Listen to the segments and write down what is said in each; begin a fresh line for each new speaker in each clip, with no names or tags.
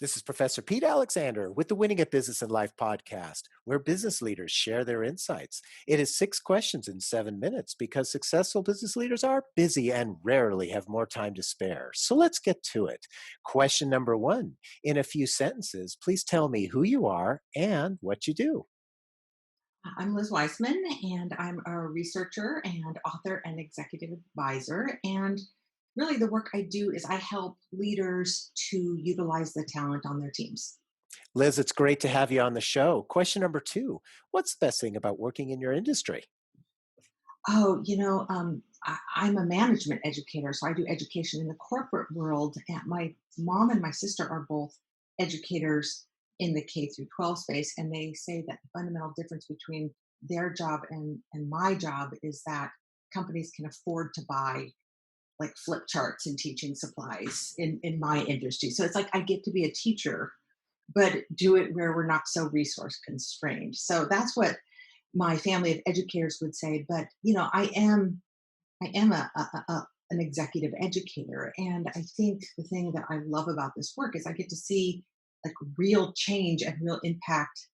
This is Professor Pete Alexander with the Winning at Business and Life podcast, where business leaders share their insights. It is 6 questions in 7 minutes because successful business leaders are busy and rarely have more time to spare. So let's get to it. Question number one. In a few sentences, please tell me who you are and what you do.
I'm Liz Wiseman, and I'm a researcher and author and executive advisor. And really, the work I do is I help leaders to utilize the talent on their teams.
Liz, it's great to have you on the show. Question number two. What's the best thing about working in your industry?
I'm a management educator, so I do education in the corporate world. And my mom and my sister are both educators in the K through 12 space, and they say that the fundamental difference between their job and my job is that companies can afford to buy like flip charts and teaching supplies in my industry. So it's like I get to be a teacher, but do it where we're not so resource constrained. So that's what my family of educators would say. But I am an executive educator, and I think the thing that I love about this work is I get to see like real change and real impact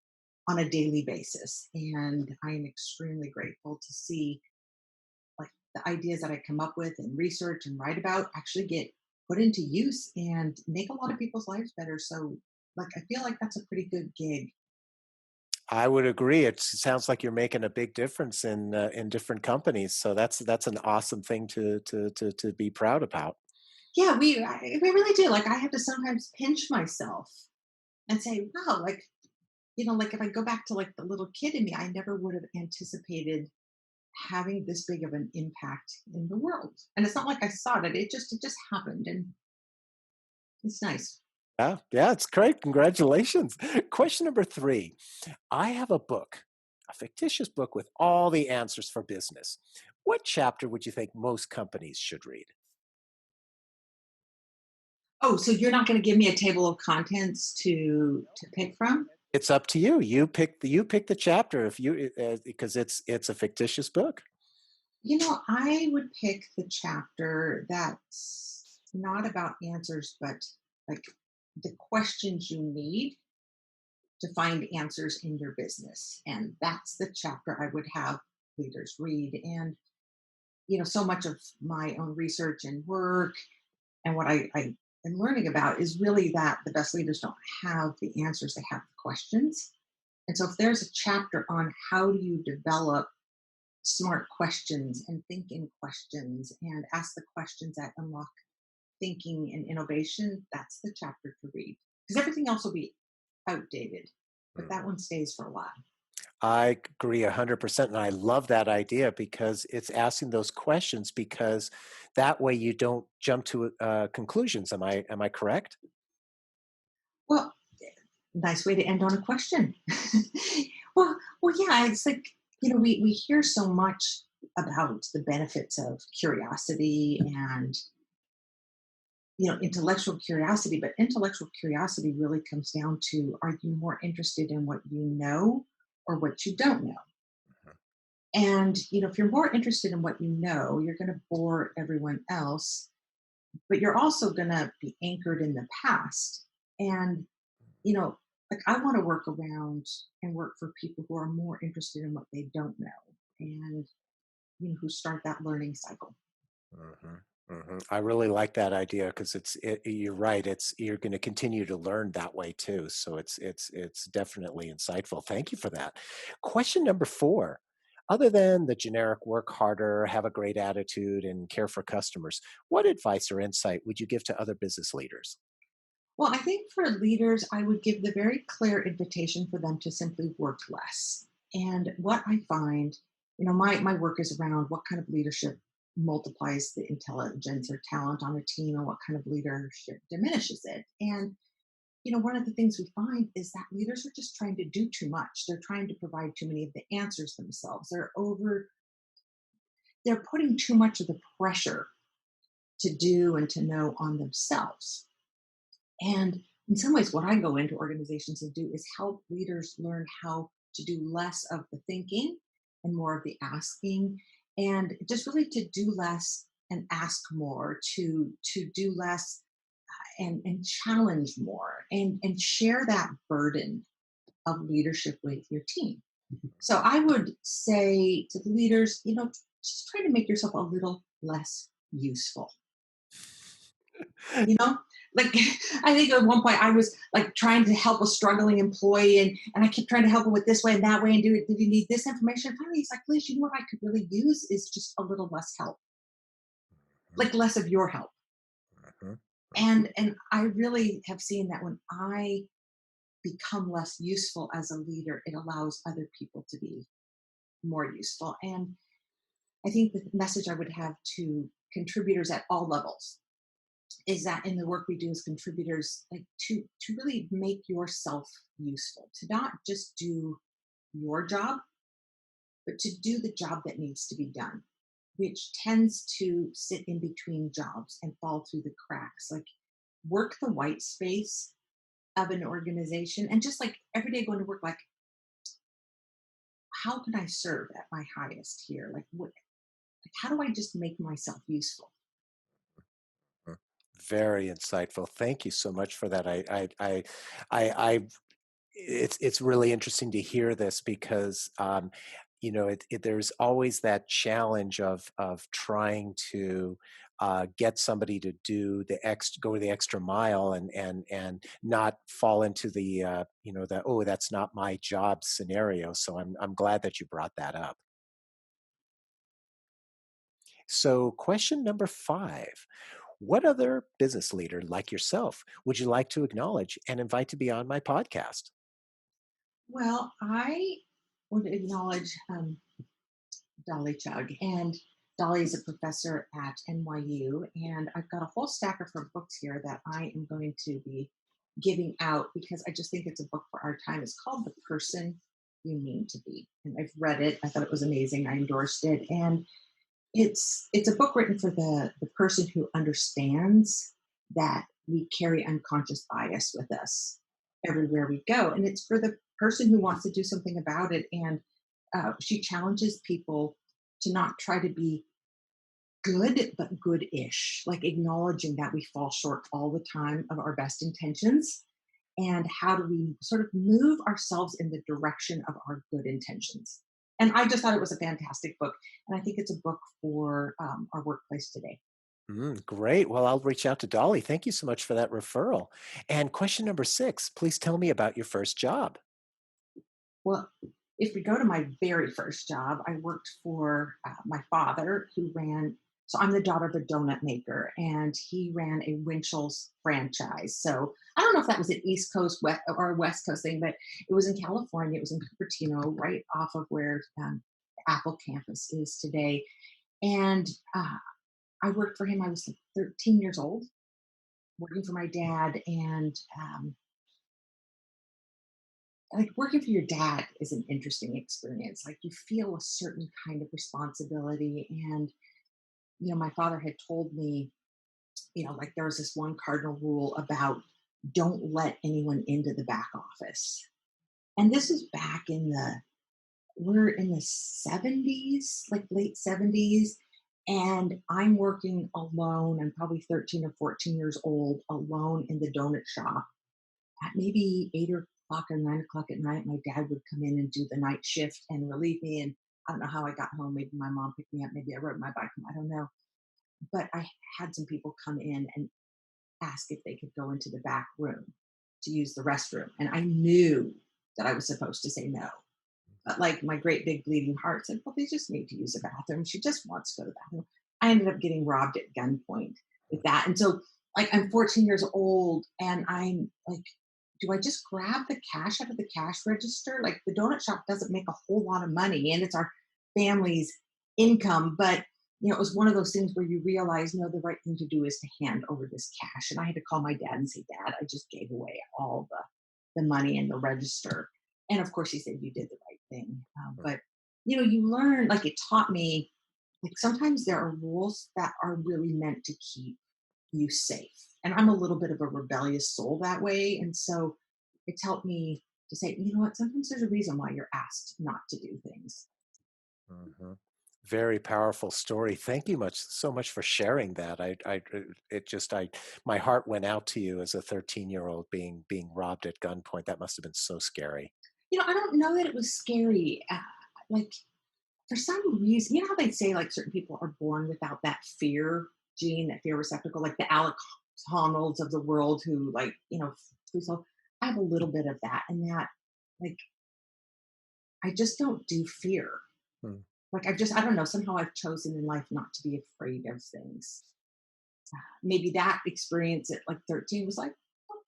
on a daily basis. And I am extremely grateful to see like the ideas that I come up with and research and write about actually get put into use and make a lot of people's lives better. So like I feel like that's a pretty good gig.
I would agree. It sounds like you're making a big difference in different companies. So that's an awesome thing to be proud about.
Yeah, we really do. Like I have to sometimes pinch myself and say, wow, like, like if I go back to like the little kid in me, I never would have anticipated having this big of an impact in the world. And it's not like I sought it. It just happened, and it's nice.
Yeah, yeah, it's great. Congratulations. Question number three. I have a book, a fictitious book with all the answers for business. What chapter would you think most companies should read?
Oh, so you're not going to give me a table of contents to pick from?
It's up to you. You pick the chapter if you because it's a fictitious book.
I would pick the chapter that's not about answers, but like the questions you need to find answers in your business. And that's the chapter I would have leaders read. And, so much of my own research and work and what I am learning about is really that the best leaders don't have the answers, they have the questions. And so if there's a chapter on how do you develop smart questions and think in questions and ask the questions that unlock thinking and innovation, that's the chapter to read. Because everything else will be outdated, but that
Mhm.
one stays for a while.
I agree 100%. And I love that idea because it's asking those questions because that way you don't jump to conclusions. Am I correct?
Well, nice way to end on a question. well, yeah, it's like, we hear so much about the benefits of curiosity and intellectual curiosity, but intellectual curiosity really comes down to, are you more interested in what you know or what you don't know? And if you're more interested in what you know, you're going to bore everyone else, but you're also going to be anchored in the past. And you know like I want to work around and work for people who are more interested in what they don't know, and who start that learning cycle.
Mhm, mhm. I really like that idea because you're right. You're going to continue to learn that way too. So it's definitely insightful. Thank you for that. Question number four. Other than the generic work harder, have a great attitude, and care for customers, what advice or insight would you give to other business leaders?
Well, I think for leaders, I would give the very clear invitation for them to simply work less. And what I find, my work is around what kind of leadership multiplies the intelligence or talent on a team and what kind of leadership diminishes it. And one of the things we find is that leaders are just trying to do too much. They're trying to provide too many of the answers themselves. They're putting too much of the pressure to do and to know on themselves. And in some ways, what I go into organizations and do is help leaders learn how to do less of the thinking and more of the asking, and just really to do less and ask more, to do less and challenge more and share that burden of leadership with your team. So I would say to the leaders, just try to make yourself a little less useful. You know, like I think at one point I was like trying to help a struggling employee, and I kept trying to help him with this way and that way, and do it. Did you need this information? Finally, he's like, "Please, you know what I could really use is just a little less help,
Mhm,
like less of your help."
mhm,
And I really have seen that when I become less useful as a leader, it allows other people to be more useful. And I think the message I would have to contributors at all levels is that in the work we do as contributors, like to really make yourself useful, to not just do your job, but to do the job that needs to be done, which tends to sit in between jobs and fall through the cracks. Like work the white space of an organization and just like every day going to work, like how can I serve at my highest here? Like what, like how do I just make myself useful?
mhm. Very insightful. Thank you so much for that. I it's really interesting to hear this because there's always that challenge of trying to get somebody to do the go the extra mile and not fall into the the oh that's not my job scenario. So I'm glad that you brought that up. So question number 5. What other business leader like yourself would you like to acknowledge and invite to be on my podcast?
Well, I would acknowledge Dolly Chugg. And Dolly is a professor at NYU. And I've got a whole stack of her books here that I am going to be giving out because I just think it's a book for our time. It's called The Person You Mean to Be. And I've read it. I thought it was amazing. I endorsed it. And it's a book written for the person who understands that we carry unconscious bias with us everywhere we go. And it's for the person who wants to do something about it. And she challenges people to not try to be good, but good-ish, like acknowledging that we fall short all the time of our best intentions. And how do we sort of move ourselves in the direction of our good intentions? And I just thought it was a fantastic book. And I think it's a book for our workplace today.
Great. Well, I'll reach out to Dolly. Thank you so much for that referral. And question number 6, please tell me about your first job.
Well, if we go to my very first job, I worked for my father, who ran. So I'm the daughter of a donut maker, and he ran a Winchell's franchise. So I don't know if that was an East Coast or a West Coast thing, but it was in California. It was in Cupertino, right off of where the Apple campus is today. And I worked for him. I was like 13 years old, working for my dad, and like working for your dad is an interesting experience. Like you feel a certain kind of responsibility. And, my father had told me, like there was this one cardinal rule about don't let anyone into the back office. And this is back in we're in the 70s, like late 70s. And I'm working alone. I'm probably 13 or 14 years old, alone in the donut shop at maybe 8 o'clock or 9 o'clock at night. My dad would come in and do the night shift and relieve me. And I don't know how I got home. Maybe my mom picked me up. Maybe I rode my bike home. I don't know. But I had some people come in and ask if they could go into the back room to use the restroom. And I knew that I was supposed to say no. But like my great big bleeding heart said, well, they just need to use the bathroom. She just wants to go to the bathroom. I ended up getting robbed at gunpoint with that. And so, like, I'm 14 years old and I'm like, do I just grab the cash out of the cash register? Like, the donut shop doesn't make a whole lot of money and it's our family's income. But, it was one of those things where you realize, no, the right thing to do is to hand over this cash. And I had to call my dad and say, Dad, I just gave away all the money in the register. And of course, he said, you did the right thing. But, you learn, like, it taught me, like, sometimes there are rules that are really meant to keep you safe. And I'm a little bit of a rebellious soul that way. And so it's helped me to say, you know what, sometimes there's a reason why you're asked not to do things.
Mhm. Very powerful story. Thank you so much for sharing that. It just, my heart went out to you as a 13-year-old being robbed at gunpoint. That must have been so scary.
I don't know that it was scary. Like, for some reason, you know how they say like certain people are born without that fear gene, that fear receptacle, like the Alex Honnolds of the world who, like, so I have a little bit of that, and that, like, I just don't do fear.
Hmm.
Like, I don't know, somehow I've chosen in life not to be afraid of things. Maybe that experience at like 13 was like, "Oh,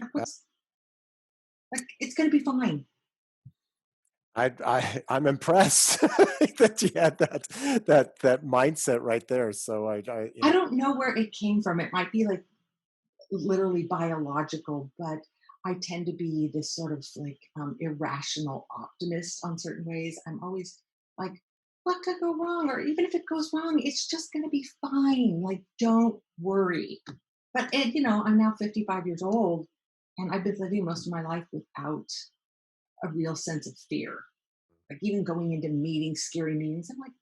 Uh,
what's like, it's gonna be fine."
I'm impressed that you had that mindset right there. So
I don't know where it came from. It might be like literally biological, but I tend to be this sort of like irrational optimist on certain ways. I'm always like, what could go wrong? Or even if it goes wrong, it's just going to be fine. Like, don't worry. But, I'm now 55 years old, and I've been living most of my life without a real sense of fear. Like, even going into meetings, scary meetings, I'm like,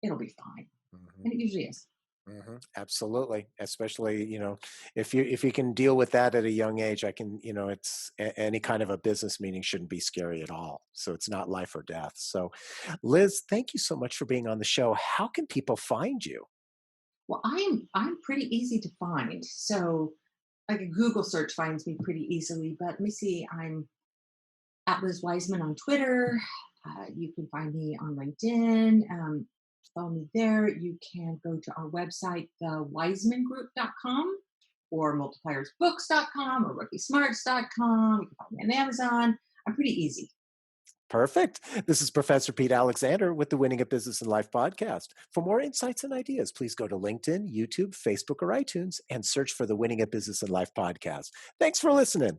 it'll be fine.
Mhm.
And it usually is.
Absolutely, especially, if you can deal with that at a young age, I can, any kind of a business meeting shouldn't be scary at all. So it's not life or death. So, Liz, thank you so much for being on the show. How can people find you?
Well, I'm pretty easy to find. So like a Google search finds me pretty easily. But let me see, I'm at Liz Wiseman on Twitter. You can find me on LinkedIn. Follow me there. You can go to our website, thewisemangroup.com, or multipliersbooks.com, or rookiesmarts.com. You can find me on Amazon. I'm pretty easy.
Perfect. This is Professor Pete Alexander with the Winning at Business and Life podcast. For more insights and ideas, please go to LinkedIn, YouTube, Facebook, or iTunes and search for the Winning at Business and Life podcast. Thanks for listening.